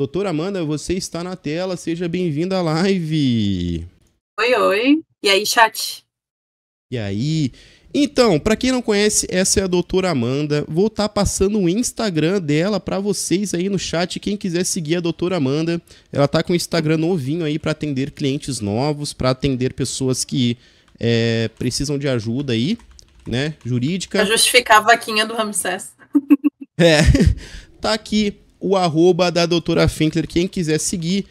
Doutora Amanda, você está na tela, seja bem-vinda à live. Oi, oi. E aí, chat? E aí? Então, para quem não conhece, essa é a doutora Amanda. Vou estar passando o Instagram dela para vocês aí no chat. Quem quiser seguir a doutora Amanda, ela tá com o Instagram novinho aí para atender clientes novos, para atender pessoas que precisam de ajuda aí, né, jurídica. Pra justificar a vaquinha do Ramsés. Tá aqui o @ da doutora Finkler. Quem quiser seguir,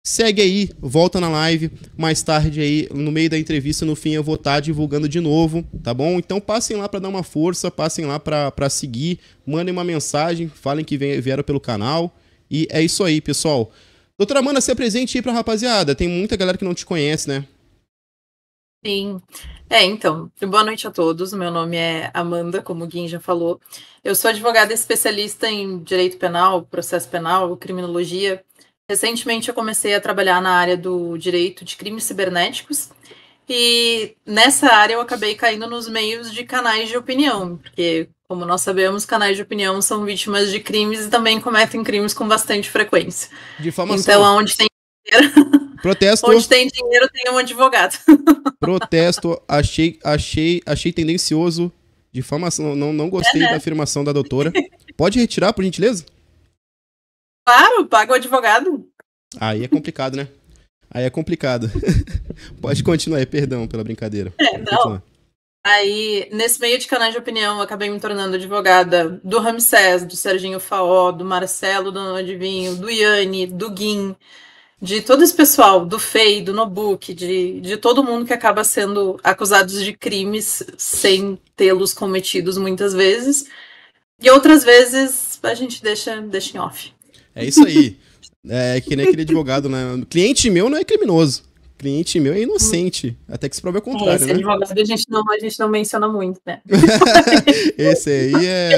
segue aí, volta na live. Mais tarde aí, no meio da entrevista, no fim, eu vou estar divulgando de novo, tá bom? Então passem lá para dar uma força, passem lá para seguir, mandem uma mensagem, falem que vieram pelo canal. E é isso aí, pessoal. Doutora Amanda, se apresente aí pra rapaziada. Tem muita galera que não te conhece, né? Sim. Então, boa noite a todos. Meu nome é Amanda, como o Guim já falou. Eu sou advogada especialista em direito penal, processo penal, criminologia. Recentemente eu comecei a trabalhar na área do direito de crimes cibernéticos e nessa área eu acabei caindo nos meios de canais de opinião, porque, como nós sabemos, canais de opinião são vítimas de crimes e também cometem crimes com bastante frequência. Difamação. Então, onde tem Protesto. Onde tem dinheiro, tem um advogado. Protesto, achei tendencioso. Difamação, não gostei da afirmação da doutora. Pode retirar, por gentileza? Claro, paga o advogado. Aí é complicado, né? Aí é complicado. Pode continuar aí, perdão pela brincadeira. Não. Aí, nesse meio de canais de opinião, eu acabei me tornando advogada do Ramsés, do Serginho Faó, do Marcelo, do Não Adivinho, do Yanni, do Guim, de todo esse pessoal, do Fei, do Nobuque, de todo mundo que acaba sendo acusados de crimes sem tê-los cometidos muitas vezes. E outras vezes a gente deixa em off. É isso aí. É que nem aquele advogado, né? Cliente meu não é criminoso. Cliente meu é inocente. Até que se prove o contrário, esse né? Advogado a gente não menciona muito, né? Esse aí é...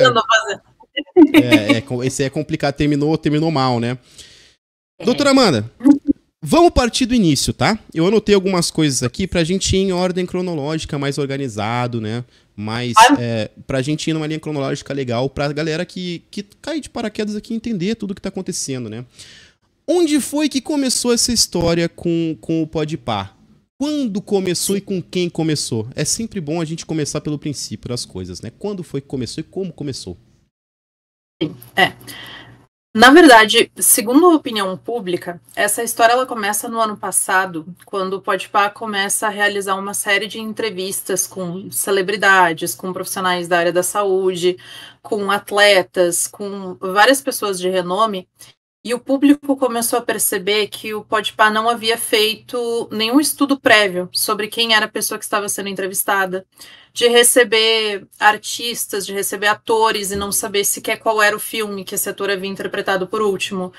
esse aí é complicado. Terminou mal, né? Doutora Amanda, vamos partir do início, tá? Eu anotei algumas coisas aqui pra gente ir em ordem cronológica, mais organizado, né? Pra gente ir numa linha cronológica legal, pra galera que cai de paraquedas aqui entender tudo que tá acontecendo, né? Onde foi que começou essa história com o Podpah? Quando começou e com quem começou? É sempre bom a gente começar pelo princípio das coisas, né? Quando foi que começou e como começou? Sim, Na verdade, segundo a opinião pública, essa história ela começa no ano passado, quando o Podpah começa a realizar uma série de entrevistas com celebridades, com profissionais da área da saúde, com atletas, com várias pessoas de renome, e o público começou a perceber que o Podpah não havia feito nenhum estudo prévio sobre quem era a pessoa que estava sendo entrevistada, de receber artistas, de receber atores e não saber sequer qual era o filme que esse ator havia interpretado por último,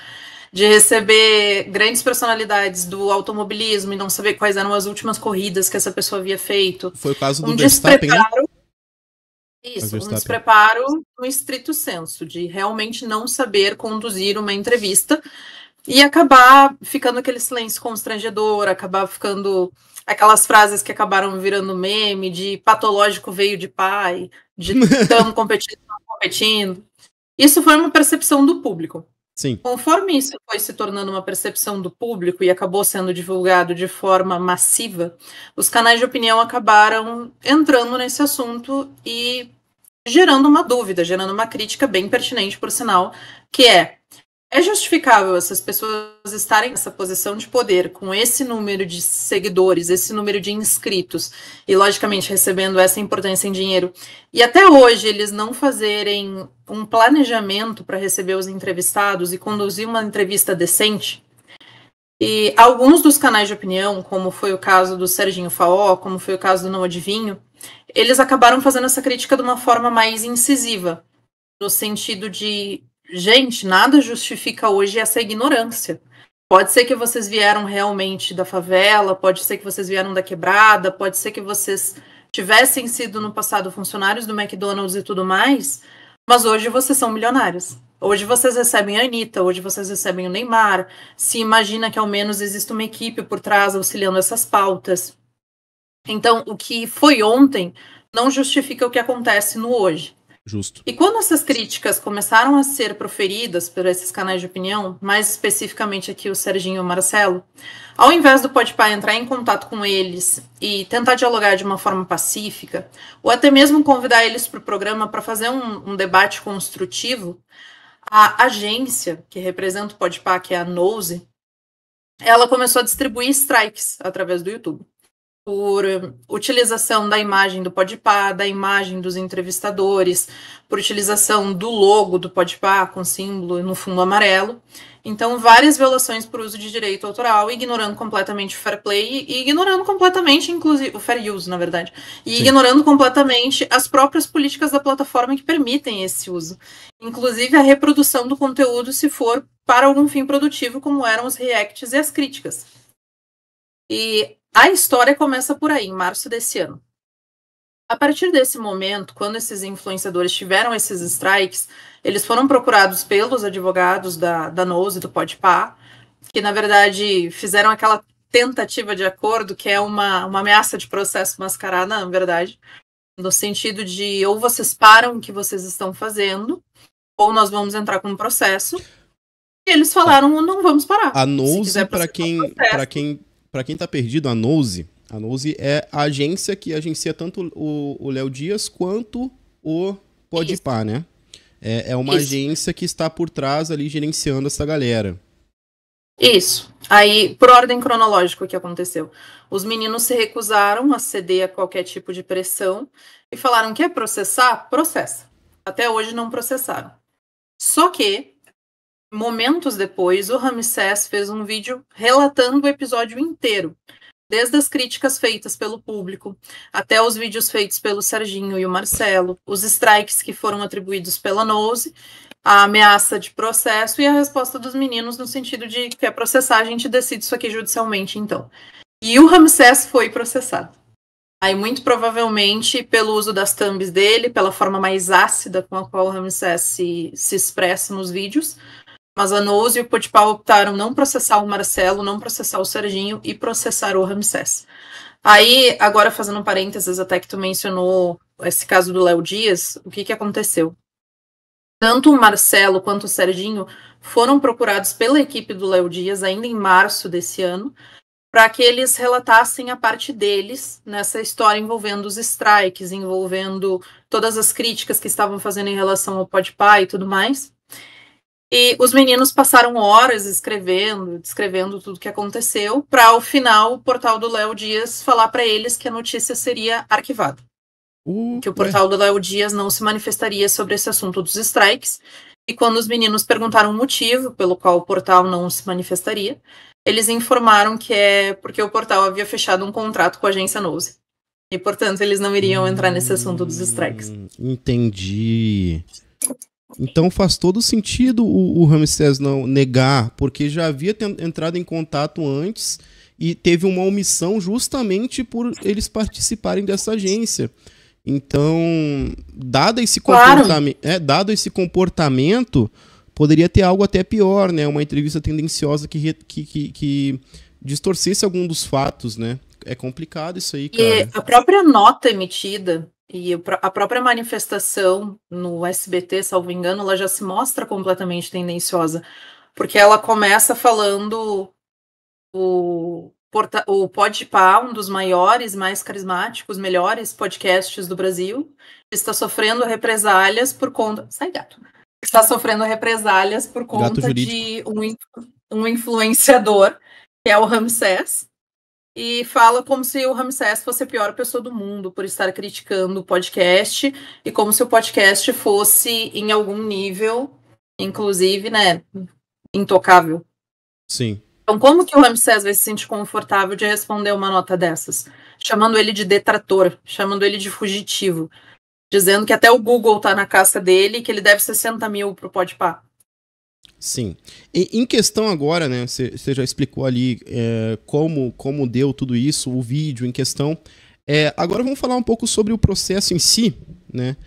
de receber grandes personalidades do automobilismo e não saber quais eram as últimas corridas que essa pessoa havia feito. Foi o caso do Verstappen, né? Isso, um despreparo no estrito senso, de realmente não saber conduzir uma entrevista e acabar ficando aquele silêncio constrangedor, acabar ficando aquelas frases que acabaram virando meme, de patológico veio de pai, de estamos competindo. Isso foi uma percepção do público. Sim. Conforme isso foi se tornando uma percepção do público e acabou sendo divulgado de forma massiva, os canais de opinião acabaram entrando nesse assunto e gerando uma dúvida, gerando uma crítica bem pertinente, por sinal, que é justificável essas pessoas estarem nessa posição de poder, com esse número de seguidores, esse número de inscritos, e logicamente recebendo essa importância em dinheiro, e até hoje eles não fazerem um planejamento para receber os entrevistados e conduzir uma entrevista decente? E alguns dos canais de opinião, como foi o caso do Serginho Faó, como foi o caso do Não Adivinho, eles acabaram fazendo essa crítica de uma forma mais incisiva, no sentido de, gente, nada justifica hoje essa ignorância. Pode ser que vocês vieram realmente da favela, pode ser que vocês vieram da quebrada, pode ser que vocês tivessem sido no passado funcionários do McDonald's e tudo mais, mas hoje vocês são milionários. Hoje vocês recebem a Anitta, hoje vocês recebem o Neymar, se imagina que ao menos existe uma equipe por trás auxiliando essas pautas. Então, o que foi ontem não justifica o que acontece no hoje. Justo. E quando essas críticas começaram a ser proferidas por esses canais de opinião, mais especificamente aqui o Serginho e o Marcelo, ao invés do Podpah entrar em contato com eles e tentar dialogar de uma forma pacífica, ou até mesmo convidar eles para o programa para fazer um debate construtivo, a agência que representa o Podpah, que é a Nose, ela começou a distribuir strikes através do YouTube. Por utilização da imagem do Podpah, da imagem dos entrevistadores, por utilização do logo do Podpah com símbolo no fundo amarelo. Então, várias violações por uso de direito autoral, ignorando completamente o fair play e ignorando completamente, inclusive, o fair use, na verdade, e Sim. ignorando completamente as próprias políticas da plataforma que permitem esse uso. Inclusive a reprodução do conteúdo se for para algum fim produtivo, como eram os reacts e as críticas. E a história começa por aí, em março desse ano. A partir desse momento, quando esses influenciadores tiveram esses strikes, eles foram procurados pelos advogados da Nose e do Podpah, que na verdade fizeram aquela tentativa de acordo, que é uma ameaça de processo mascarada, na verdade, no sentido de ou vocês param o que vocês estão fazendo, ou nós vamos entrar com um processo. E eles falaram, não vamos parar. A Nose, para quem tá perdido, a Nose é a agência que agencia tanto o Léo Dias quanto o Podpah, né? É uma agência que está por trás ali gerenciando essa galera. Isso. Aí, por ordem cronológica, o que aconteceu? Os meninos se recusaram a ceder a qualquer tipo de pressão e falaram que quer processar? Processa. Até hoje não processaram. Só que, momentos depois, o Ramsés fez um vídeo relatando o episódio inteiro, desde as críticas feitas pelo público, até os vídeos feitos pelo Serginho e o Marcelo, os strikes que foram atribuídos pela Nose, a ameaça de processo e a resposta dos meninos no sentido de que quer processar, a gente decide isso aqui judicialmente, então. E o Ramsés foi processado. Aí, muito provavelmente, pelo uso das thumbs dele, pela forma mais ácida com a qual o Ramsés se expressa nos vídeos, mas a Nose e o Podpah optaram não processar o Marcelo, não processar o Serginho e processar o Ramsés. Aí, agora fazendo um parênteses, até que tu mencionou esse caso do Léo Dias, o que aconteceu? Tanto o Marcelo quanto o Serginho foram procurados pela equipe do Léo Dias ainda em março desse ano, para que eles relatassem a parte deles nessa história envolvendo os strikes, envolvendo todas as críticas que estavam fazendo em relação ao Podpah e tudo mais. E os meninos passaram horas descrevendo tudo o que aconteceu, para ao final o portal do Léo Dias falar para eles que a notícia seria arquivada. Que o portal do Léo Dias não se manifestaria sobre esse assunto dos strikes. E quando os meninos perguntaram o motivo pelo qual o portal não se manifestaria, eles informaram que é porque o portal havia fechado um contrato com a agência Nose. E, portanto, eles não iriam entrar nesse assunto dos strikes. Entendi. Então faz todo sentido o Ramsés não negar, porque já havia entrado em contato antes e teve uma omissão justamente por eles participarem dessa agência. Então, dado esse comportamento, poderia ter algo até pior, né? Uma entrevista tendenciosa que distorcesse algum dos fatos, né? É complicado isso aí, cara. E a própria nota emitida e a própria manifestação no SBT, salvo engano, ela já se mostra completamente tendenciosa, porque ela começa falando o Podpah, um dos maiores, mais carismáticos, melhores podcasts do Brasil, está sofrendo represálias por conta... Sai, gato! Está sofrendo represálias por conta de um influenciador, que é o Ramsés, e fala como se o Ramsés fosse a pior pessoa do mundo por estar criticando o podcast, e como se o podcast fosse, em algum nível, inclusive, né, intocável. Sim. Então, como que o Ramsés vai se sentir confortável de responder uma nota dessas? Chamando ele de detrator, chamando ele de fugitivo, dizendo que até o Google tá na caça dele e que ele deve 60 mil pro Podpah. Sim. Em questão agora, né, você já explicou ali como deu tudo isso, o vídeo em questão. Agora vamos falar um pouco sobre o processo em si, né?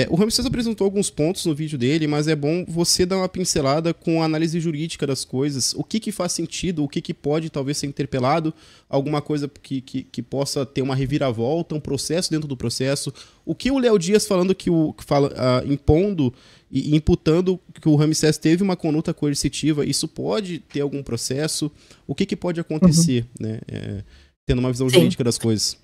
O Ramsés apresentou alguns pontos no vídeo dele, mas é bom você dar uma pincelada com a análise jurídica das coisas. O que faz sentido, o que pode talvez ser interpelado, alguma coisa que possa ter uma reviravolta, um processo dentro do processo. O que o Léo Dias falando impondo e imputando que o Ramsés teve uma conduta coercitiva, isso pode ter algum processo? O que pode acontecer, né? Tendo uma visão jurídica das coisas.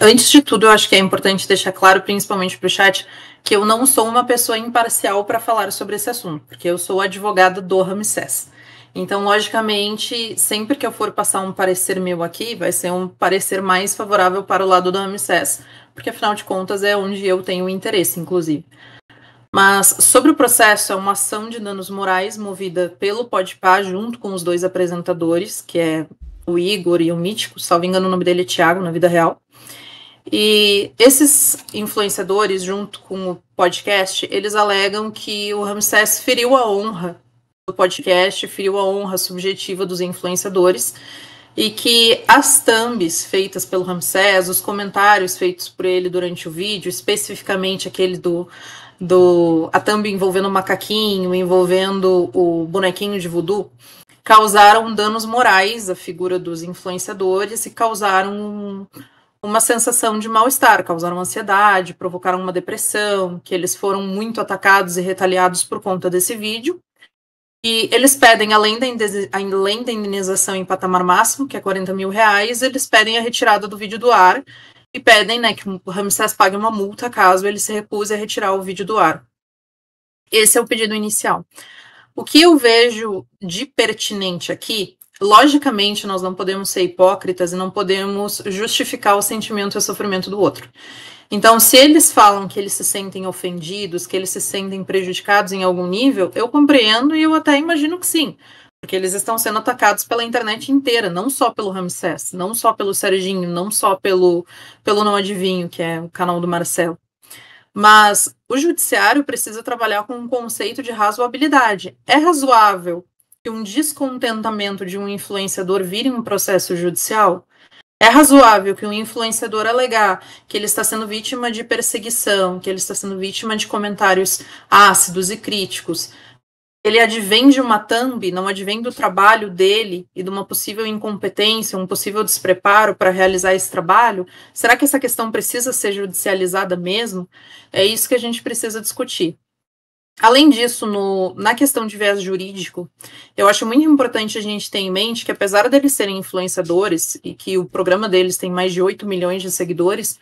Antes de tudo, eu acho que é importante deixar claro, principalmente para o chat, que eu não sou uma pessoa imparcial para falar sobre esse assunto, porque eu sou advogada do Ramsés. Então, logicamente, sempre que eu for passar um parecer meu aqui, vai ser um parecer mais favorável para o lado do Ramsés, porque afinal de contas é onde eu tenho interesse, inclusive. Mas sobre o processo, é uma ação de danos morais movida pelo Podpah junto com os dois apresentadores, que é o Igor e o Mítico, salvo engano o nome dele é Thiago na vida real. E esses influenciadores, junto com o podcast, eles alegam que o Ramsés feriu a honra do podcast, feriu a honra subjetiva dos influenciadores, e que as thumbs feitas pelo Ramsés, os comentários feitos por ele durante o vídeo, especificamente aquele a thumb envolvendo o macaquinho, envolvendo o bonequinho de voodoo, causaram danos morais à figura dos influenciadores e causaram uma sensação de mal-estar, causaram ansiedade, provocaram uma depressão, que eles foram muito atacados e retaliados por conta desse vídeo. E eles pedem, além da indenização em patamar máximo, que é R$40 mil, eles pedem a retirada do vídeo do ar e pedem, né, que o Ramsés pague uma multa caso ele se recuse a retirar o vídeo do ar. Esse é o pedido inicial. O que eu vejo de pertinente aqui, logicamente, nós não podemos ser hipócritas e não podemos justificar o sentimento e o sofrimento do outro. Então, se eles falam que eles se sentem ofendidos, que eles se sentem prejudicados em algum nível, eu compreendo e eu até imagino que sim, porque eles estão sendo atacados pela internet inteira, não só pelo Ramsés, não só pelo Serginho, não só pelo Não Adivinho, que é o canal do Marcelo. Mas o judiciário precisa trabalhar com um conceito de razoabilidade. É razoável que um descontentamento de um influenciador vire um processo judicial? É razoável que um influenciador alegar que ele está sendo vítima de perseguição, que ele está sendo vítima de comentários ácidos e críticos? Ele advém de uma thumb, não advém do trabalho dele e de uma possível incompetência, um possível despreparo para realizar esse trabalho? Será que essa questão precisa ser judicializada mesmo? É isso que a gente precisa discutir. Além disso, na questão de viés jurídico, eu acho muito importante a gente ter em mente que, apesar deles serem influenciadores e que o programa deles tem mais de 8 milhões de seguidores,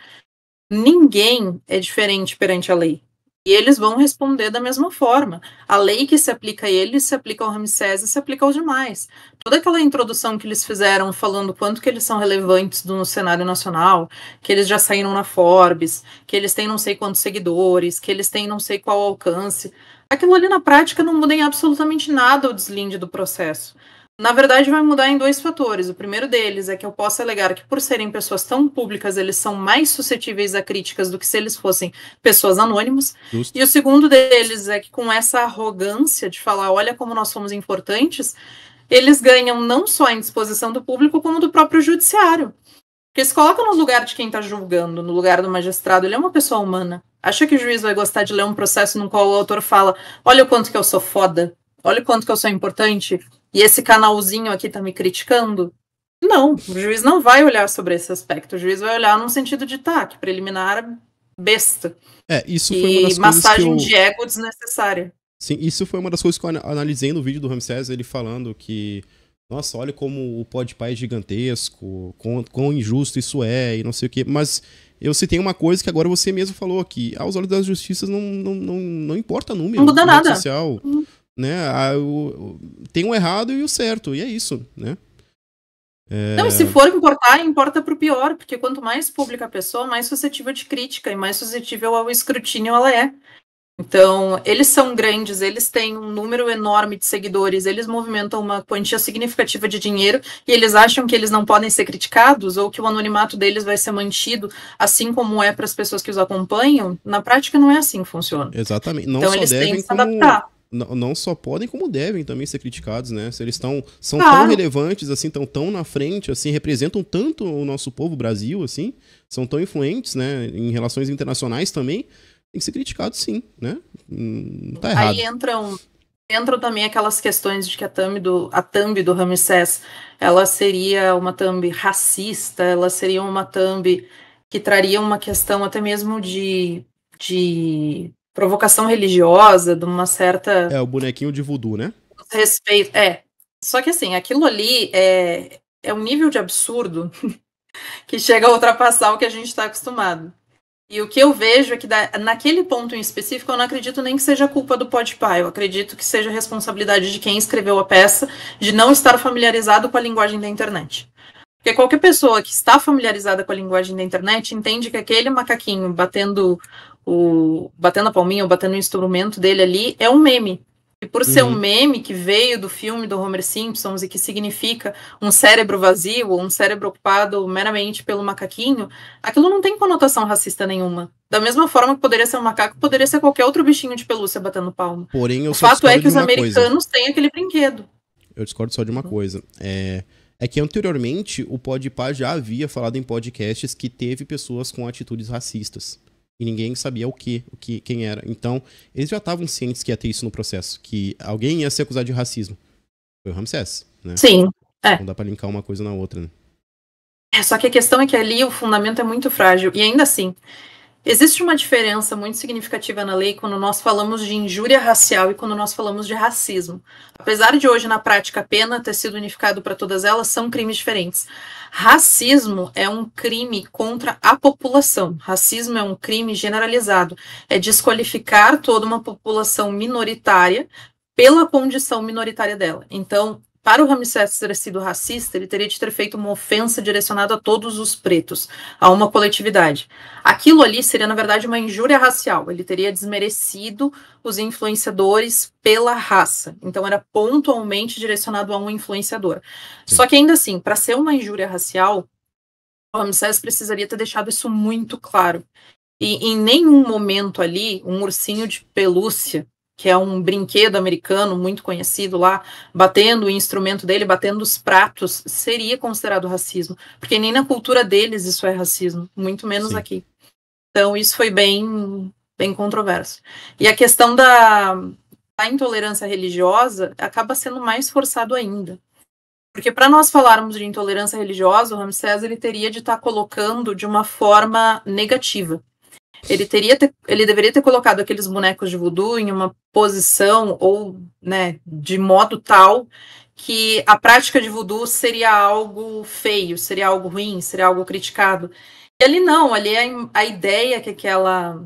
ninguém é diferente perante a lei. E eles vão responder da mesma forma. A lei que se aplica a eles se aplica ao Ramsés e se aplica aos demais. Toda aquela introdução que eles fizeram falando quanto que eles são relevantes no cenário nacional, que eles já saíram na Forbes, que eles têm não sei quantos seguidores, que eles têm não sei qual alcance, aquilo ali na prática não muda em absolutamente nada o deslinde do processo. Na verdade, vai mudar em 2 fatores. O primeiro deles é que eu posso alegar que, por serem pessoas tão públicas, eles são mais suscetíveis a críticas do que se eles fossem pessoas anônimas. Justo. E o segundo deles é que, com essa arrogância de falar, olha como nós somos importantes, eles ganham não só a indisposição do público, como do próprio judiciário. Porque se coloca no lugar de quem está julgando, no lugar do magistrado, ele é uma pessoa humana. Acha que o juiz vai gostar de ler um processo no qual o autor fala, olha o quanto que eu sou foda, olha o quanto que eu sou importante, e esse canalzinho aqui tá me criticando? Não, o juiz não vai olhar sobre esse aspecto. O juiz vai olhar num sentido de que preliminar besta. Isso foi uma das massagem coisas de ego desnecessária. Sim, isso foi uma das coisas que eu analisei no vídeo do Ramsés, ele falando que, nossa, olha como o Podpah é gigantesco, quão injusto isso é, e não sei o quê. Mas eu citei uma coisa que agora você mesmo falou aqui. Aos olhos das justiças não importa número. Não muda nada. Social, né? Tem o errado e o certo, e é isso, né? Não, e se for importar, importa pro pior, porque quanto mais pública a pessoa, mais suscetível de crítica e mais suscetível ao escrutínio ela é. Então, eles são grandes, eles têm um número enorme de seguidores, eles movimentam uma quantia significativa de dinheiro e eles acham que eles não podem ser criticados ou que o anonimato deles vai ser mantido, assim como é para as pessoas que os acompanham. Na prática, não é assim que funciona. Exatamente. Então, eles têm que se adaptar. Não só podem, como devem também ser criticados, né? Se eles são tão relevantes, assim, tão na frente, assim, representam tanto o nosso povo, o Brasil, assim, são tão influentes, né, em relações internacionais também, tem que ser criticado sim, né? Não tá errado. Aí entram também aquelas questões de que a thumb do Ramsés, ela seria uma thumb racista, ela seria uma thumb que traria uma questão até mesmo de provocação religiosa, de uma certa... É o bonequinho de voodoo, né? Respeito, Só que assim, aquilo ali é um nível de absurdo que chega a ultrapassar o que a gente está acostumado. E o que eu vejo é que naquele ponto em específico eu não acredito nem que seja culpa do Podpah, eu acredito que seja responsabilidade de quem escreveu a peça de não estar familiarizado com a linguagem da internet. Porque qualquer pessoa que está familiarizada com a linguagem da internet entende que aquele macaquinho batendo a palminha ou batendo o instrumento dele ali é um meme. E por ser um meme que veio do filme do Homer Simpson e que significa um cérebro vazio ou um cérebro ocupado meramente pelo macaquinho, aquilo não tem conotação racista nenhuma. Da mesma forma que poderia ser um macaco, poderia ser qualquer outro bichinho de pelúcia batendo palma. Porém, o fato é que os americanos têm aquele brinquedo. Eu discordo só de uma coisa. É que anteriormente o Podpah já havia falado em podcasts que teve pessoas com atitudes racistas. E ninguém sabia quem era. Então, eles já estavam cientes que ia ter isso no processo, que alguém ia ser acusado de racismo. Foi o Ramsés, né? Sim, Não dá pra linkar uma coisa na outra, né? Só que a questão é que ali o fundamento é muito frágil. E ainda assim, existe uma diferença muito significativa na lei quando nós falamos de injúria racial e quando nós falamos de racismo. Apesar de hoje, na prática, a pena ter sido unificado para todas elas, são crimes diferentes. Racismo é um crime contra a população. Racismo é um crime generalizado. É desqualificar toda uma população minoritária pela condição minoritária dela. Então, para o Ramsés ter sido racista, ele teria de ter feito uma ofensa direcionada a todos os pretos, a uma coletividade. Aquilo ali seria, na verdade, uma injúria racial. Ele teria desmerecido os influenciadores pela raça. Então, era pontualmente direcionado a um influenciador. Sim. Só que, ainda assim, para ser uma injúria racial, o Ramsés precisaria ter deixado isso muito claro. E em nenhum momento ali, um ursinho de pelúcia, que é um brinquedo americano muito conhecido lá, batendo o instrumento dele, batendo os pratos, seria considerado racismo. Porque nem na cultura deles isso é racismo, muito menos Sim. aqui. Então isso foi bem controverso. E a questão da intolerância religiosa acaba sendo mais forçado ainda. Porque para nós falarmos de intolerância religiosa, o Ramsés ele teria de estar colocando de uma forma negativa. Ele deveria ter colocado aqueles bonecos de voodoo em uma posição ou, né, de modo tal que a prática de voodoo seria algo feio, seria algo ruim, seria algo criticado. E ali não, ali a ideia que aquela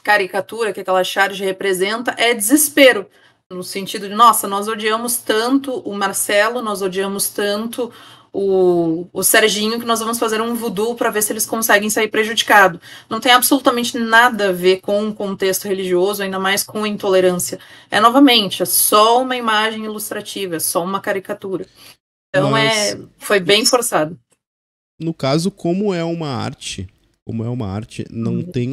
caricatura, que aquela charge representa é desespero, no sentido de, nossa, nós odiamos tanto o Marcelo, nós odiamos tanto o Serginho, que nós vamos fazer um voodoo para ver se eles conseguem sair prejudicado. Não tem absolutamente nada a ver com o contexto religioso, ainda mais com a intolerância. Novamente, é só uma imagem ilustrativa, é só uma caricatura. Então foi bem forçado. No caso, como é uma arte, não tem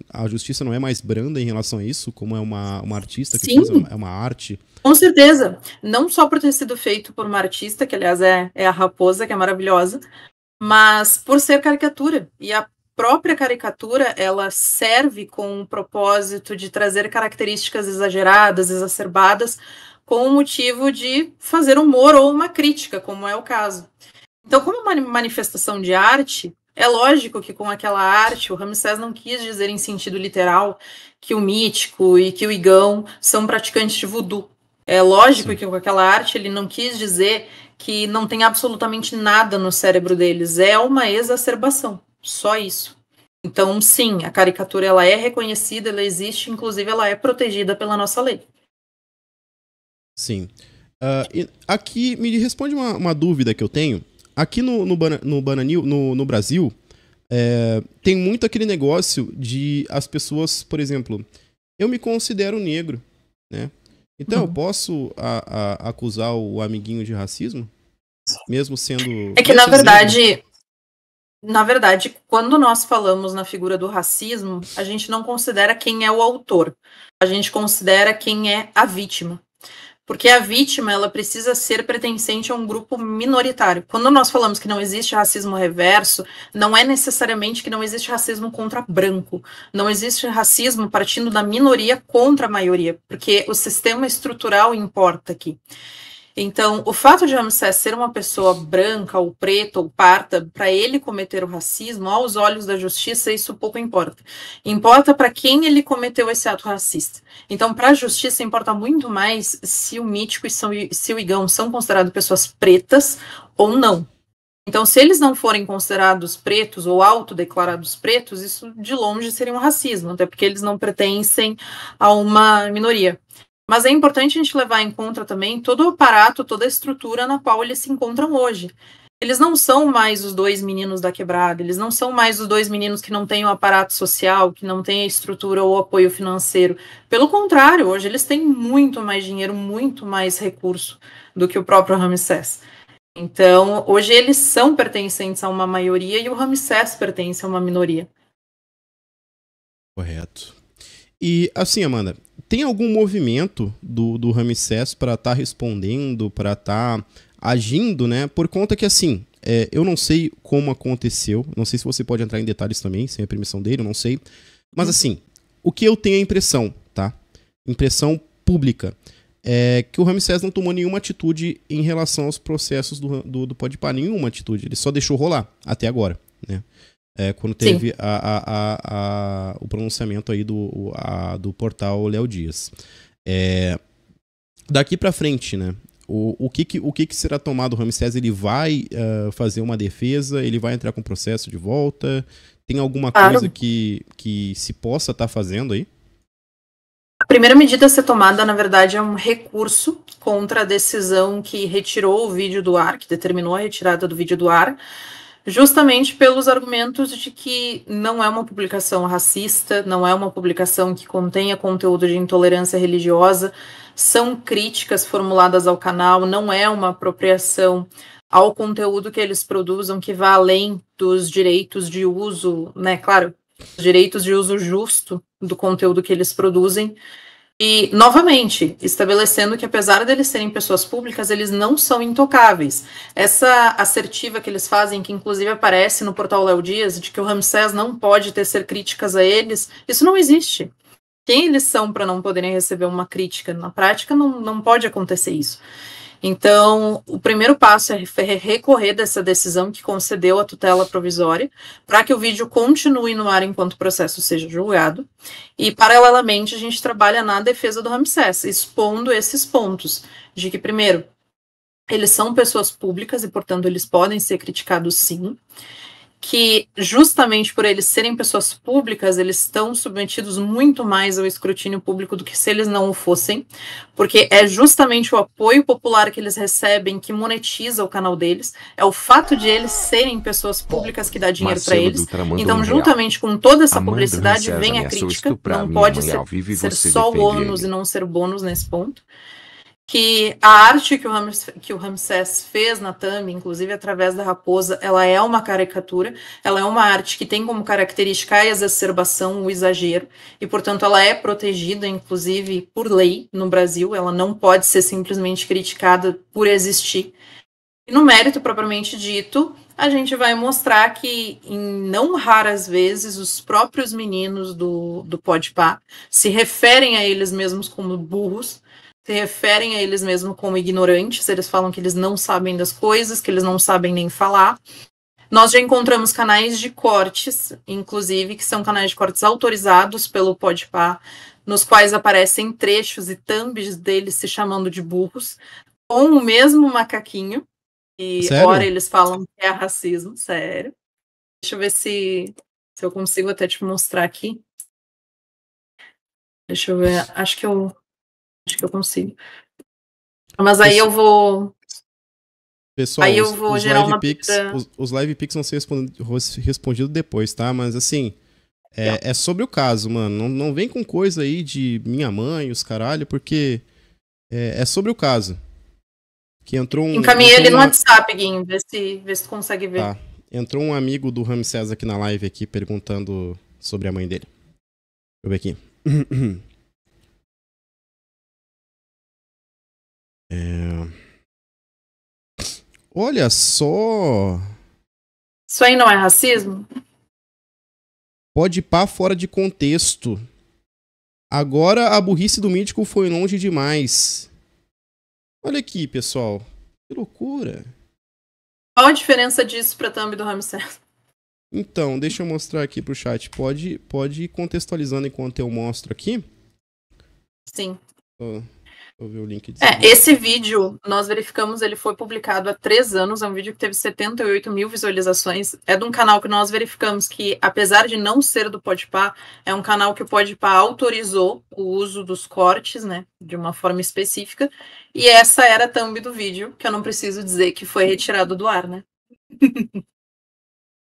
a justiça não é mais branda em relação a isso, como é uma artista que fez, é uma arte. Com certeza. Não só por ter sido feito por uma artista, que aliás é a Raposa, que é maravilhosa, mas por ser caricatura. E a própria caricatura, ela serve com o propósito de trazer características exageradas, exacerbadas, com o motivo de fazer humor ou uma crítica, como é o caso. Então, como uma manifestação de arte, é lógico que com aquela arte, o Ramsés não quis dizer em sentido literal que o Mítico e que o Igão são praticantes de voodoo. É lógico Sim. que com aquela arte ele não quis dizer que não tem absolutamente nada no cérebro deles. É uma exacerbação, só isso. Então, sim, a caricatura ela é reconhecida, ela existe, inclusive ela é protegida pela nossa lei. Sim. Aqui, me responde uma dúvida que eu tenho. Aqui no Brasil, tem muito aquele negócio de as pessoas, por exemplo, eu me considero negro, né? Então eu posso acusar o amiguinho de racismo? Mesmo sendo... É que, na verdade, quando nós falamos na figura do racismo, a gente não considera quem é o autor. A gente considera quem é a vítima. Porque a vítima, ela precisa ser pertencente a um grupo minoritário. Quando nós falamos que não existe racismo reverso, não é necessariamente que não existe racismo contra branco. Não existe racismo partindo da minoria contra a maioria, porque o sistema estrutural importa aqui. Então, o fato de Ramsés ser uma pessoa branca, ou preta, ou parda, para ele cometer o racismo, aos olhos da justiça, isso pouco importa. Importa para quem ele cometeu esse ato racista. Então, para a justiça, importa muito mais se o Mítico e se o Igão são considerados pessoas pretas ou não. Então, se eles não forem considerados pretos ou autodeclarados pretos, isso de longe seria um racismo, até porque eles não pertencem a uma minoria. Mas é importante a gente levar em conta também todo o aparato, toda a estrutura na qual eles se encontram hoje. Eles não são mais os 2 meninos da quebrada, eles não são mais os 2 meninos que não têm o aparato social, que não têm a estrutura ou apoio financeiro. Pelo contrário, hoje eles têm muito mais dinheiro, muito mais recurso do que o próprio Ramsés. Então, hoje eles são pertencentes a uma maioria e o Ramsés pertence a uma minoria. Correto. E assim, Amanda, tem algum movimento do Ramsés para estar respondendo, para estar agindo, né? Por conta que, assim, eu não sei como aconteceu, não sei se você pode entrar em detalhes também, sem a permissão dele, eu não sei. Mas, assim, o que eu tenho é a impressão, tá? Impressão pública, é que o Ramsés não tomou nenhuma atitude em relação aos processos do Podpah, nenhuma atitude, ele só deixou rolar, até agora, né? Quando teve o pronunciamento aí do portal Léo Dias. Daqui pra frente, né? O que será tomado? O Ramsés, ele vai fazer uma defesa? Ele vai entrar com o processo de volta? Tem alguma coisa que se possa estar fazendo aí? A primeira medida a ser tomada, na verdade, é um recurso contra a decisão que retirou o vídeo do ar, que determinou a retirada do vídeo do ar, justamente pelos argumentos de que não é uma publicação racista, não é uma publicação que contenha conteúdo de intolerância religiosa, são críticas formuladas ao canal, não é uma apropriação ao conteúdo que eles produzam, que vai além dos direitos de uso, né, claro, os direitos de uso justo do conteúdo que eles produzem. E, novamente, estabelecendo que, apesar deles serem pessoas públicas, eles não são intocáveis. Essa assertiva que eles fazem, que inclusive aparece no portal Léo Dias, de que o Ramsés não pode tecer críticas a eles, isso não existe. Quem eles são para não poderem receber uma crítica? Na prática, não pode acontecer isso. Então, o primeiro passo é recorrer dessa decisão que concedeu a tutela provisória para que o vídeo continue no ar enquanto o processo seja julgado. E, paralelamente, a gente trabalha na defesa do Ramsés, expondo esses pontos de que, primeiro, eles são pessoas públicas e, portanto, eles podem ser criticados sim, que justamente por eles serem pessoas públicas, eles estão submetidos muito mais ao escrutínio público do que se eles não o fossem, porque é justamente o apoio popular que eles recebem que monetiza o canal deles, é o fato de eles serem pessoas públicas que dá dinheiro para eles. Então, juntamente com toda essa publicidade, vem a crítica, não pode ser só o ônus e não ser o bônus nesse ponto. Que a arte que o Ramsés fez na thumb, inclusive através da raposa, ela é uma caricatura, ela é uma arte que tem como característica a exacerbação, o exagero, e, portanto, ela é protegida, inclusive, por lei no Brasil, ela não pode ser simplesmente criticada por existir. E no mérito propriamente dito, a gente vai mostrar que, em não raras vezes, os próprios meninos do Podpah se referem a eles mesmos como burros, se referem a eles mesmos como ignorantes, eles falam que eles não sabem das coisas, que eles não sabem nem falar. Nós já encontramos canais de cortes, inclusive, que são canais de cortes autorizados pelo Podpah, nos quais aparecem trechos e thumbs deles se chamando de burros, com o mesmo macaquinho, e ora eles falam que é racismo, sério. Deixa eu ver se eu consigo até te mostrar aqui. Deixa eu ver, acho que eu consigo. Mas aí eu vou... Pessoal, aí eu vou gerar uma os live pics vão ser respondidos depois, tá? Mas assim, é sobre o caso, mano. Não vem com coisa aí de minha mãe, os caralho, porque é sobre o caso. Que entrou um... Encaminhei ele no WhatsApp, Guinho, vê se tu consegue ver. Tá. Entrou um amigo do Ramsés aqui na live aqui, perguntando sobre a mãe dele. Deixa eu ver aqui. Olha só. Isso aí não é racismo? Podpah fora de contexto. Agora a burrice do mítico foi longe demais. Olha aqui, pessoal. Que loucura. Qual a diferença disso pra thumb do Ramsés? Então, deixa eu mostrar aqui pro chat. Pode ir contextualizando enquanto eu mostro aqui. Sim. Vou ver o link de esse vídeo, nós verificamos, ele foi publicado há 3 anos, é um vídeo que teve 78 mil visualizações, é de um canal que nós verificamos que, apesar de não ser do Podpah, é um canal que o Podpah autorizou o uso dos cortes, né, de uma forma específica, e essa era a thumb do vídeo, que eu não preciso dizer que foi retirado do ar, né.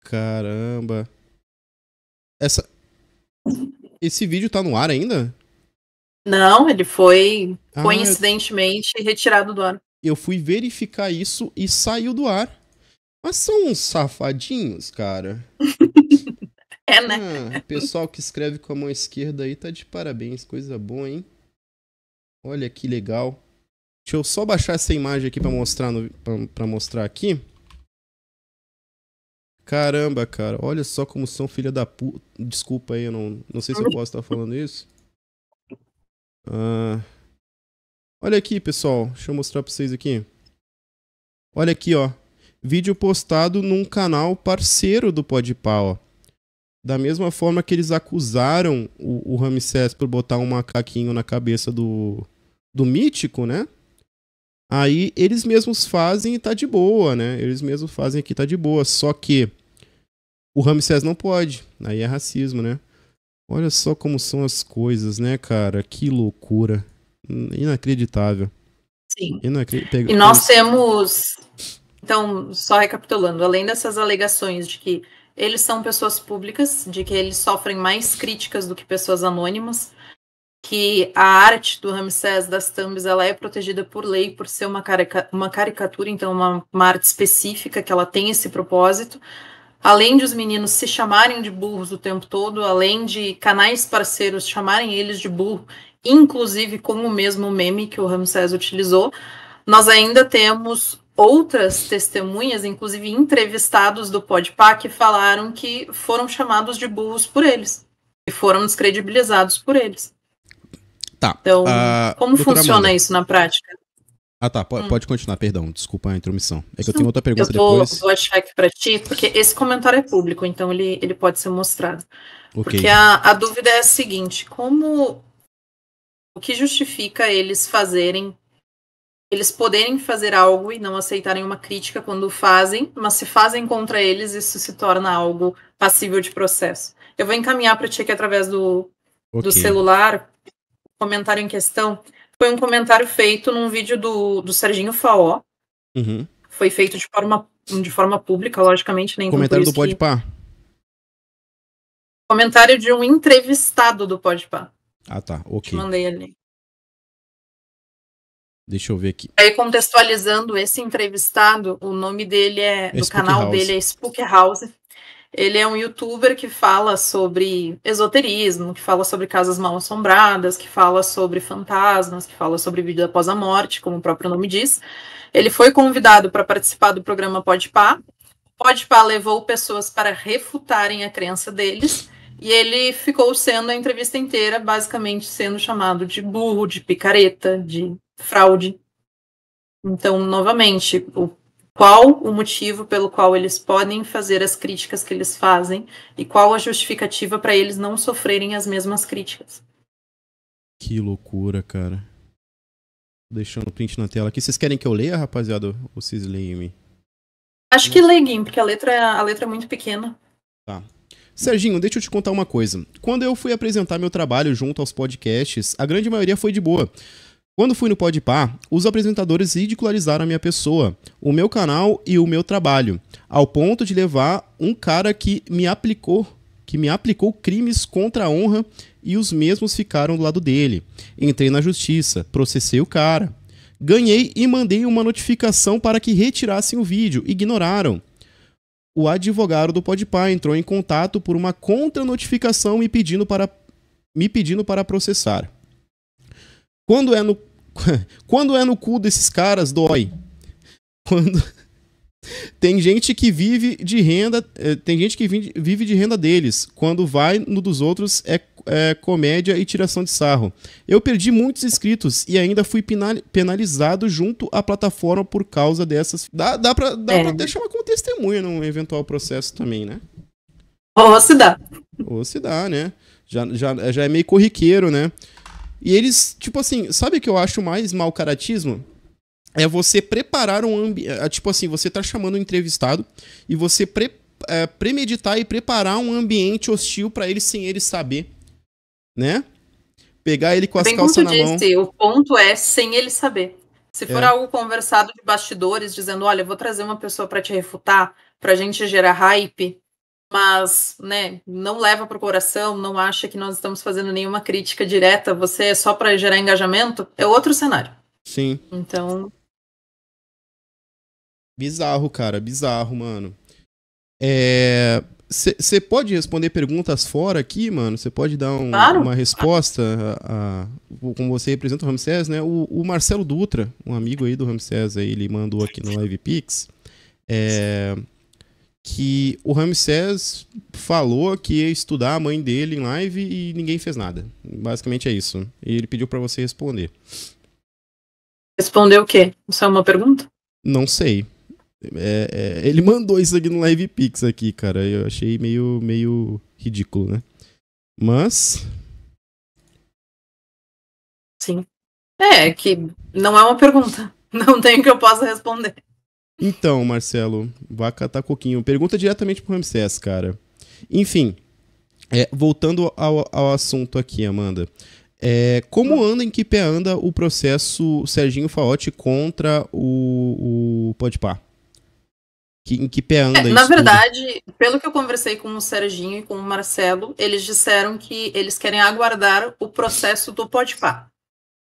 Caramba. Esse vídeo tá no ar ainda? Não, ele foi coincidentemente retirado do ar. Eu fui verificar isso e saiu do ar. Mas são uns safadinhos, cara. Né? O pessoal que escreve com a mão esquerda aí tá de parabéns. Coisa boa, hein? Olha que legal. Deixa eu só baixar essa imagem aqui pra mostrar aqui. Caramba, cara. Olha só como são filha da puta. Desculpa aí, eu não sei se eu posso estar falando isso. Olha aqui, pessoal. Deixa eu mostrar pra vocês aqui. Olha aqui, ó. Vídeo postado num canal parceiro do Podpah, ó. Da mesma forma que eles acusaram o Ramsés por botar um macaquinho na cabeça do mítico, né? Aí eles mesmos fazem e tá de boa, né? Eles mesmos fazem aqui e tá de boa. Só que o Ramsés não pode. Aí é racismo, né? Olha só como são as coisas, né, cara? Que loucura. Inacreditável. Sim. E nós temos... Então, só recapitulando, além dessas alegações de que eles são pessoas públicas, de que eles sofrem mais críticas do que pessoas anônimas, que a arte do Ramsés das thumbs, ela é protegida por lei, por ser uma caricatura, então uma arte específica, que ela tem esse propósito. Além de os meninos se chamarem de burros o tempo todo, além de canais parceiros chamarem eles de burro, inclusive com o mesmo meme que o Ramsés utilizou, nós ainda temos outras testemunhas, inclusive entrevistados do Podpah, que falaram que foram chamados de burros por eles, e foram descredibilizados por eles. Tá. Então, como funciona Amanda, isso na prática? Tá, pode continuar, perdão, desculpa a intromissão. É que eu tenho outra pergunta depois. Eu vou achar aqui pra ti, porque esse comentário é público, então ele pode ser mostrado. Okay. Porque a dúvida é a seguinte, o que justifica eles poderem fazer algo e não aceitarem uma crítica quando fazem, mas se fazem contra eles, isso se torna algo passível de processo. Eu vou encaminhar para ti aqui através do celular, o comentário em questão. Foi um comentário feito num vídeo do Serginho Faó. Uhum. Foi feito de forma pública, logicamente. Nem comentário do Podpah? Comentário de um entrevistado do Podpah. Tá, ok. Te mandei ali. Deixa eu ver aqui. Aí, contextualizando esse entrevistado, o nome dele do canal dele é Spook House. Ele é um youtuber que fala sobre esoterismo, que fala sobre casas mal assombradas, que fala sobre fantasmas, que fala sobre vida após a morte, como o próprio nome diz. Ele foi convidado para participar do programa Podpah. Podpah levou pessoas para refutarem a crença deles, e ele ficou sendo a entrevista inteira, basicamente sendo chamado de burro, de picareta, de fraude. Então, novamente, qual o motivo pelo qual eles podem fazer as críticas que eles fazem e qual a justificativa para eles não sofrerem as mesmas críticas. Que loucura, cara. Deixando o print na tela aqui. Vocês querem que eu leia, rapaziada? Ou vocês leem? Acho que leem, porque a letra é muito pequena. Tá. Serginho, deixa eu te contar uma coisa. Quando eu fui apresentar meu trabalho junto aos podcasts, a grande maioria foi de boa. Quando fui no Podpah, os apresentadores ridicularizaram a minha pessoa, o meu canal e o meu trabalho, ao ponto de levar um cara que me aplicou crimes contra a honra e os mesmos ficaram do lado dele. Entrei na justiça, processei o cara. Ganhei e mandei uma notificação para que retirassem o vídeo, ignoraram. O advogado do Podpah entrou em contato por uma contra-notificação me pedindo para processar. Quando é no cu desses caras, dói. Tem gente que vive de renda, tem gente que vive de renda deles. Quando vai no dos outros é comédia e tiração de sarro. Eu perdi muitos inscritos e ainda fui penalizado junto à plataforma por causa dessas. Dá pra até chamar como testemunha num eventual processo também, né? Ou se dá. Ou se dá, né? Já é meio corriqueiro, né? E eles, tipo assim, sabe o que eu acho mais mau caratismo? É você preparar um ambiente. Tipo assim, você tá chamando um entrevistado e você premeditar e preparar um ambiente hostil pra ele sem ele saber. Né? Pegar ele com as calças na mão. O ponto é sem ele saber. Se for algo conversado de bastidores, dizendo, olha, eu vou trazer uma pessoa pra te refutar, pra gente gerar hype, mas, né, não leva pro coração, não acha que nós estamos fazendo nenhuma crítica direta, você é só pra gerar engajamento, é outro cenário. Sim. Então... Bizarro, cara. Bizarro, mano. Você pode responder perguntas fora aqui, mano? Você pode dar uma resposta como você representa o Ramsés, né? O Marcelo Dutra, um amigo aí do Ramsés, aí, ele mandou aqui no LivePix que o Ramsés falou que ia estudar a mãe dele em live e ninguém fez nada. Basicamente é isso. E ele pediu pra você responder. Responder o quê? Isso é uma pergunta? Não sei. Ele mandou isso aqui no LivePix aqui, cara. Eu achei meio ridículo, né? Mas... Sim. Que não é uma pergunta. Não tem que eu possa responder. Então, Marcelo, vai catar coquinho. Pergunta diretamente pro Ramsés, cara. Enfim, voltando ao assunto aqui, Amanda. Como anda, em que pé anda o processo Serginho Faotti contra o Podpah? Em que pé anda isso? Na verdade, pelo que eu conversei com o Serginho e com o Marcelo, eles disseram que eles querem aguardar o processo do Podpah.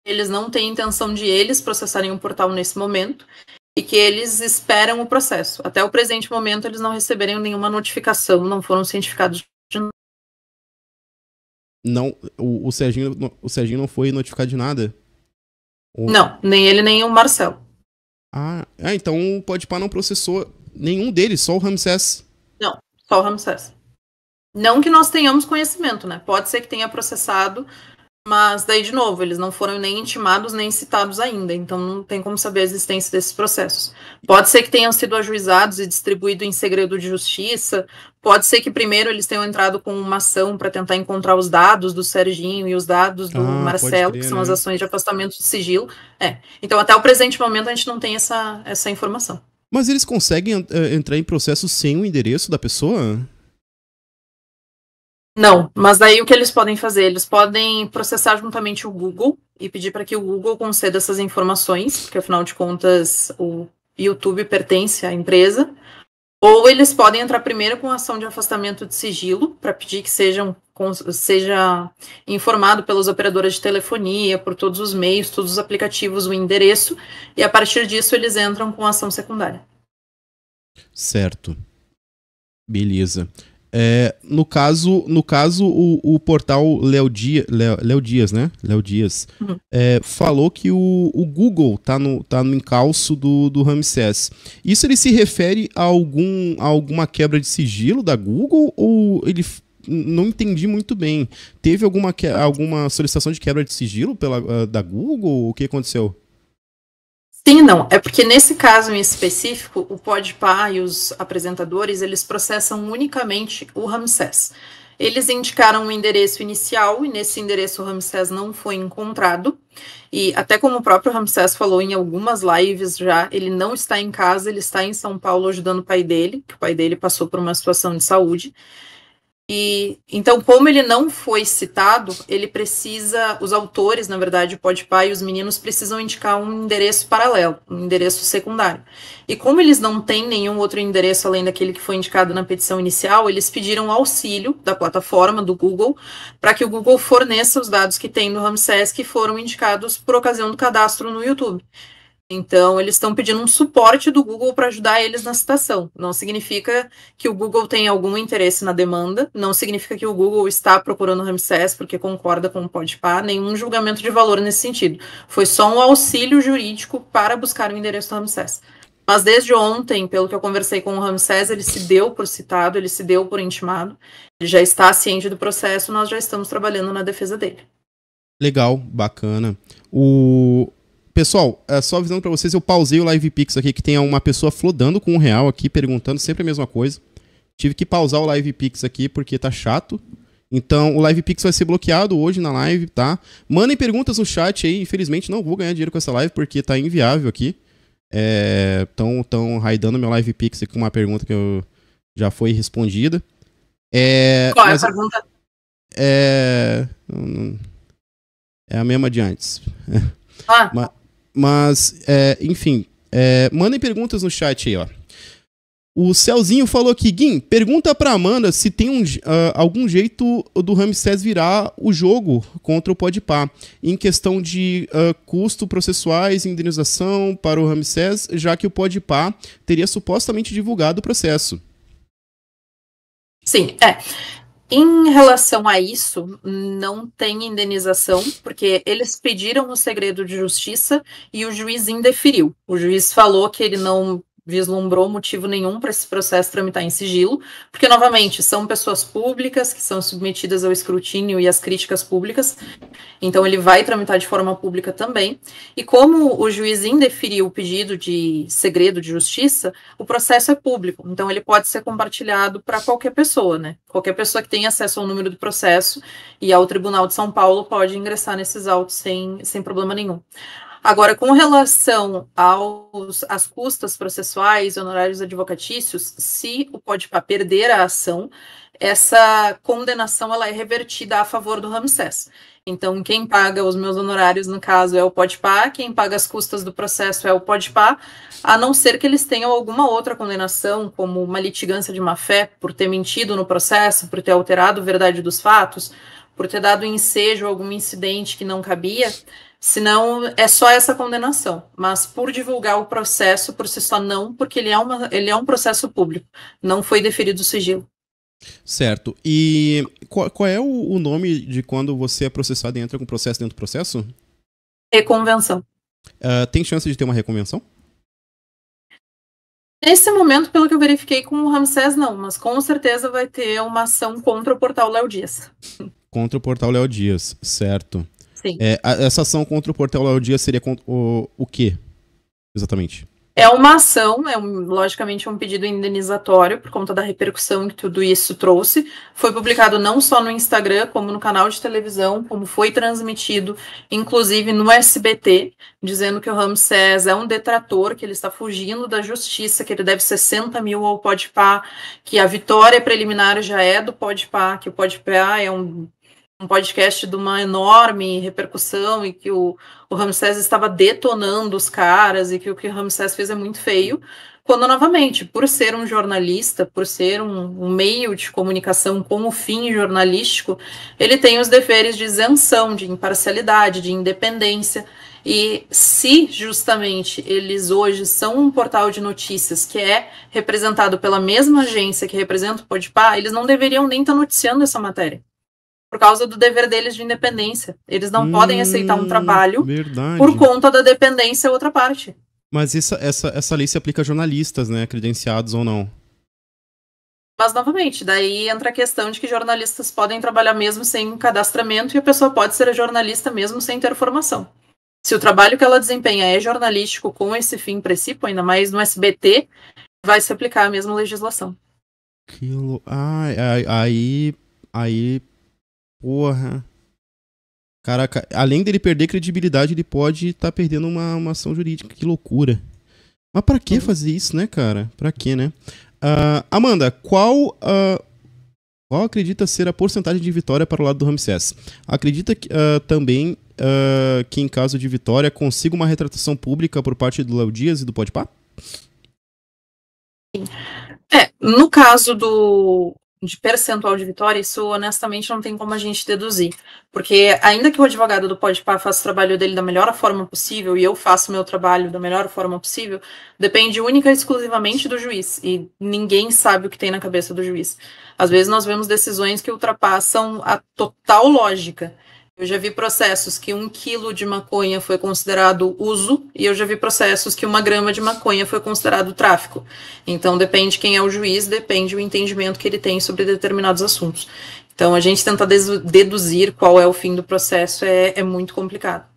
Eles não têm intenção de eles processarem o portal nesse momento e que eles esperam o processo. Até o presente momento, eles não receberem nenhuma notificação, não foram cientificados de nada. Não, o Serginho não foi notificado de nada? Não, nem ele, nem o Marcelo. Então o Podpah não processou nenhum deles, só o Ramsés. Não, só o Ramsés. Não que nós tenhamos conhecimento, né? Pode ser que tenha processado, mas daí, de novo, eles não foram nem intimados nem citados ainda, então não tem como saber a existência desses processos. Pode ser que tenham sido ajuizados e distribuídos em segredo de justiça, pode ser que primeiro eles tenham entrado com uma ação para tentar encontrar os dados do Serginho e os dados do Marcelo, que são as ações de afastamento de sigilo. Então, até o presente momento, a gente não tem essa informação. Mas eles conseguem entrar em processo sem o endereço da pessoa? Não, mas daí o que eles podem fazer? Eles podem processar juntamente o Google e pedir para que o Google conceda essas informações, porque afinal de contas o YouTube pertence à empresa. Ou eles podem entrar primeiro com ação de afastamento de sigilo, para pedir que seja informado pelas operadoras de telefonia, por todos os meios, todos os aplicativos, o endereço, e a partir disso eles entram com ação secundária. Certo. Beleza. No caso, o portal Léo Dias, né? Léo Dias, falou que o Google tá no encalço do Ramsés. Isso ele se refere a alguma quebra de sigilo da Google ou ele... Não entendi muito bem. Teve alguma solicitação de quebra de sigilo da Google? O que aconteceu? Sim, não. É porque nesse caso em específico, o Podpah e os apresentadores, eles processam unicamente o Ramsés. Eles indicaram o endereço inicial e nesse endereço o Ramsés não foi encontrado. E até como o próprio Ramsés falou em algumas lives já, ele não está em casa, ele está em São Paulo ajudando o pai dele, que o pai dele passou por uma situação de saúde. E então, como ele não foi citado, ele precisa, os autores, na verdade, o Podpah e os meninos precisam indicar um endereço paralelo, um endereço secundário. E como eles não têm nenhum outro endereço além daquele que foi indicado na petição inicial, eles pediram auxílio da plataforma do Google para que o Google forneça os dados que tem do Ramsés que foram indicados por ocasião do cadastro no YouTube. Então, eles estão pedindo um suporte do Google para ajudar eles na citação. Não significa que o Google tem algum interesse na demanda, não significa que o Google está procurando o Ramsés porque concorda com o Podpah, nenhum julgamento de valor nesse sentido. Foi só um auxílio jurídico para buscar o endereço do Ramsés. Mas desde ontem, pelo que eu conversei com o Ramsés, ele se deu por citado, ele se deu por intimado, ele já está ciente do processo, nós já estamos trabalhando na defesa dele. Legal, bacana. Pessoal, só avisando pra vocês, eu pausei o LivePix aqui, que tem uma pessoa flodando com R$1 aqui, perguntando sempre a mesma coisa. Tive que pausar o LivePix aqui, porque tá chato. Então, o LivePix vai ser bloqueado hoje na live, tá? Mandem perguntas no chat aí, infelizmente não vou ganhar dinheiro com essa live, porque tá inviável aqui. Tão raidando meu LivePix aqui com uma pergunta que já foi respondida. Qual é a pergunta? É a mesma de antes. Enfim, mandem perguntas no chat aí, ó. O Celzinho falou aqui, Guim, pergunta pra Amanda se tem algum jeito do Ramsés virar o jogo contra o Podpah, em questão de custo processuais e indenização para o Ramsés, já que o Podpah teria supostamente divulgado o processo. Sim, Em relação a isso, não tem indenização, porque eles pediram o segredo de justiça e o juiz indeferiu. O juiz falou que ele não vislumbrou motivo nenhum para esse processo tramitar em sigilo, porque, novamente, são pessoas públicas que são submetidas ao escrutínio e às críticas públicas, então ele vai tramitar de forma pública também. E como o juiz indeferiu o pedido de segredo de justiça, o processo é público, então ele pode ser compartilhado para qualquer pessoa, né? Qualquer pessoa que tenha acesso ao número do processo e ao Tribunal de São Paulo pode ingressar nesses autos sem problema nenhum. Agora, com relação às custas processuais e honorários advocatícios, se o Podpah perder a ação, essa condenação ela é revertida a favor do Ramsés. Então, quem paga os meus honorários, no caso, é o Podpah, quem paga as custas do processo é o Podpah, a não ser que eles tenham alguma outra condenação, como uma litigância de má-fé, por ter mentido no processo, por ter alterado a verdade dos fatos, por ter dado ensejo a algum incidente que não cabia. Senão, é só essa condenação. Mas por divulgar o processo, por si só não, porque ele é um processo público. Não foi deferido o sigilo. Certo. E qual é o nome de quando você é processado e entra com processo dentro do processo? Reconvenção. Tem chance de ter uma reconvenção? Nesse momento, pelo que eu verifiquei com o Ramsés, não. Mas com certeza vai ter uma ação contra o portal Léo Dias. Contra o portal Léo Dias, certo. Sim. Essa ação contra o portal Léo Dias seria o quê? Exatamente. É uma ação, logicamente um pedido indenizatório por conta da repercussão que tudo isso trouxe. Foi publicado não só no Instagram, como no canal de televisão, como foi transmitido, inclusive no SBT, dizendo que o Ramsés é um detrator, que ele está fugindo da justiça, que ele deve 60 mil ao Podpah, que a vitória preliminar já é do Podpah, que o Podpah é um podcast de uma enorme repercussão e que o Ramsés estava detonando os caras e que o que o Ramsés fez é muito feio, quando, novamente, por ser um jornalista, por ser um meio de comunicação com o fim jornalístico, ele tem os deveres de isenção, de imparcialidade, de independência. E se justamente eles hoje são um portal de notícias que é representado pela mesma agência que representa o Podpah, eles não deveriam nem estar noticiando essa matéria. Por causa do dever deles de independência. Eles não podem aceitar um trabalho por conta da dependência a outra parte. Mas essa lei se aplica a jornalistas, né? Credenciados ou não. Mas, novamente, daí entra a questão de que jornalistas podem trabalhar mesmo sem cadastramento e a pessoa pode ser jornalista mesmo sem ter formação. Se o trabalho que ela desempenha é jornalístico com esse fim princípio, ainda mais no SBT, vai se aplicar a mesma legislação. Aí... Porra. Caraca, além dele perder credibilidade, ele pode estar perdendo uma ação jurídica. Que loucura. Mas pra que fazer isso, né, cara? Pra que, né? Amanda, qual acredita ser a porcentagem de vitória para o lado do Ramsés? Acredita também que em caso de vitória consiga uma retratação pública por parte do Léo Dias e do Podpah? No caso de percentual de vitória, isso honestamente não tem como a gente deduzir, porque ainda que o advogado do Podpah faça o trabalho dele da melhor forma possível e eu faça o meu trabalho da melhor forma possível, depende única e exclusivamente do juiz, e ninguém sabe o que tem na cabeça do juiz. Às vezes nós vemos decisões que ultrapassam a total lógica, Eu já vi processos que 1 quilo de maconha foi considerado uso, e eu já vi processos que 1 grama de maconha foi considerado tráfico. Então, depende quem é o juiz, depende o entendimento que ele tem sobre determinados assuntos. Então, a gente tentar deduzir qual é o fim do processo é muito complicado.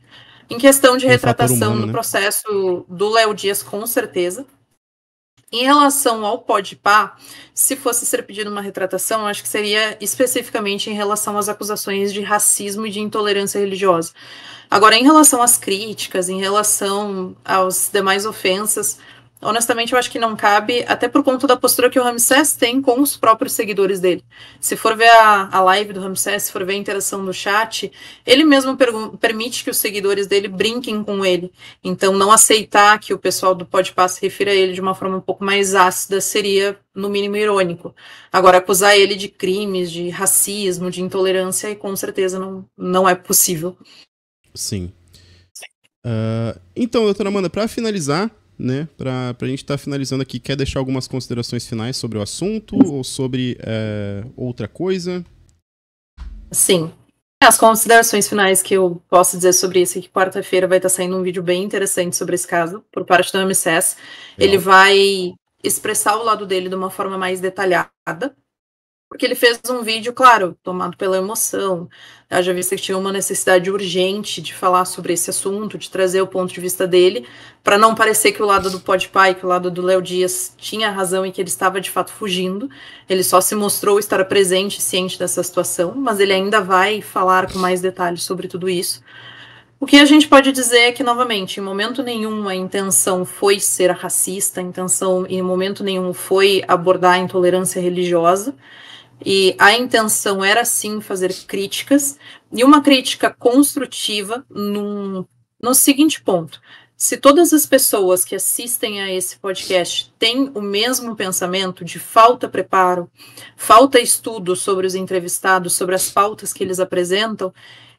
Em questão de retratação humano, no processo do Léo Dias, com certeza. Em relação ao Podpah, se fosse ser pedido uma retratação, eu acho que seria especificamente em relação às acusações de racismo e de intolerância religiosa. Agora, em relação às críticas, em relação às demais ofensas, honestamente, eu acho que não cabe, até por conta da postura que o Ramsés tem com os próprios seguidores dele. Se for ver a live do Ramsés, se for ver a interação do chat, ele mesmo permite que os seguidores dele brinquem com ele. Então, não aceitar que o pessoal do Podpah se refira a ele de uma forma um pouco mais ácida seria, no mínimo, irônico. Agora, acusar ele de crimes, de racismo, de intolerância, com certeza não é possível. Sim. Então, doutora Amanda, para finalizar, né, pra gente estar finalizando aqui, quer deixar algumas considerações finais sobre o assunto ou sobre outra coisa? Sim. As considerações finais que eu posso dizer sobre isso é que quarta-feira vai estar saindo um vídeo bem interessante sobre esse caso, por parte do Ramsés. Ele vai expressar o lado dele de uma forma mais detalhada, porque ele fez um vídeo, claro, tomado pela emoção. Eu já vi que tinha uma necessidade urgente de falar sobre esse assunto, de trazer o ponto de vista dele, para não parecer que o lado do Podpah e que o lado do Léo Dias tinha razão e que ele estava de fato fugindo. Ele só se mostrou estar presente e ciente dessa situação, mas ele ainda vai falar com mais detalhes sobre tudo isso. O que a gente pode dizer é que, novamente, em momento nenhum a intenção foi ser racista, a intenção em momento nenhum foi abordar a intolerância religiosa. E a intenção era, sim, fazer críticas, e uma crítica construtiva no seguinte ponto. Se todas as pessoas que assistem a esse podcast têm o mesmo pensamento de falta preparo, falta estudo sobre os entrevistados, sobre as pautas que eles apresentam,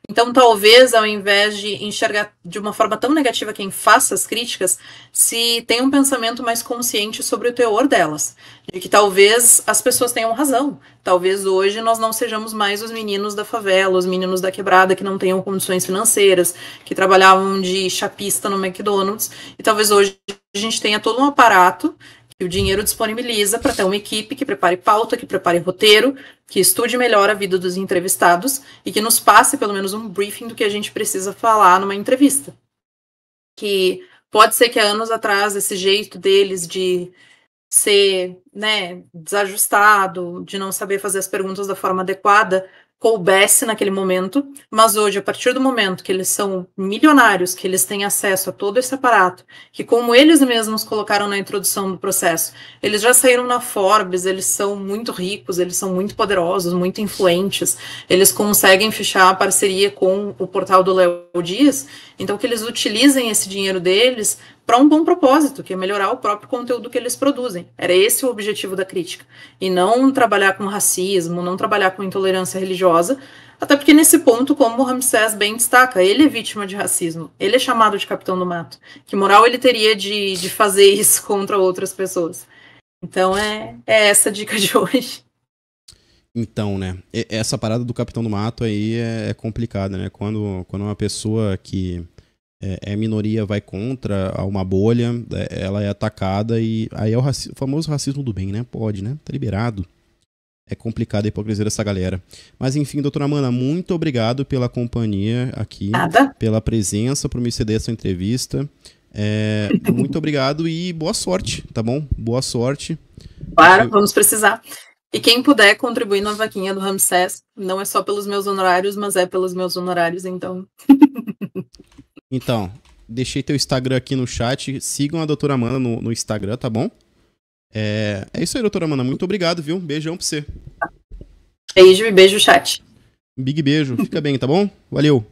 então talvez, ao invés de enxergar de uma forma tão negativa quem faça as críticas, se tenha um pensamento mais consciente sobre o teor delas, de que talvez as pessoas tenham razão, talvez hoje nós não sejamos mais os meninos da favela, os meninos da quebrada que não tenham condições financeiras, que trabalhavam de chapista no McDonald's, e talvez hoje a gente tenha todo um aparato que o dinheiro disponibiliza para ter uma equipe que prepare pauta, que prepare roteiro, que estude melhor a vida dos entrevistados e que nos passe pelo menos um briefing do que a gente precisa falar numa entrevista. Que pode ser que há anos atrás esse jeito deles de ser, né, desajustado, de não saber fazer as perguntas da forma adequada, coubesse naquele momento, mas hoje, a partir do momento que eles são milionários, que eles têm acesso a todo esse aparato, que como eles mesmos colocaram na introdução do processo, eles já saíram na Forbes, eles são muito ricos, eles são muito poderosos, muito influentes, eles conseguem fechar a parceria com o portal do Léo Dias, então que eles utilizem esse dinheiro deles para um bom propósito, que é melhorar o próprio conteúdo que eles produzem. Era esse o objetivo da crítica. E não trabalhar com racismo, não trabalhar com intolerância religiosa, até porque nesse ponto, como o Ramsés bem destaca, ele é vítima de racismo, ele é chamado de capitão do mato. Que moral ele teria de fazer isso contra outras pessoas? Então é essa a dica de hoje. Então, né, essa parada do capitão do mato aí é complicada, né? Quando uma pessoa que é minoria vai contra uma bolha, ela é atacada e aí é o famoso racismo do bem, né? Pode, né? Tá liberado. É complicado a hipocrisia dessa galera. Mas enfim, doutora Amanda, muito obrigado pela companhia aqui. Nada. Pela presença, por me ceder essa entrevista. Muito obrigado e boa sorte, tá bom? Boa sorte. Claro, vamos precisar. E quem puder contribuir na vaquinha do Ramsés, não é só pelos meus honorários, mas é pelos meus honorários, então... Então, deixei teu Instagram aqui no chat. Sigam a doutora Amanda no Instagram, tá bom? É isso aí, doutora Amanda. Muito obrigado, viu? Beijão pra você. Beijo, chat. Big beijo. Fica bem, tá bom? Valeu.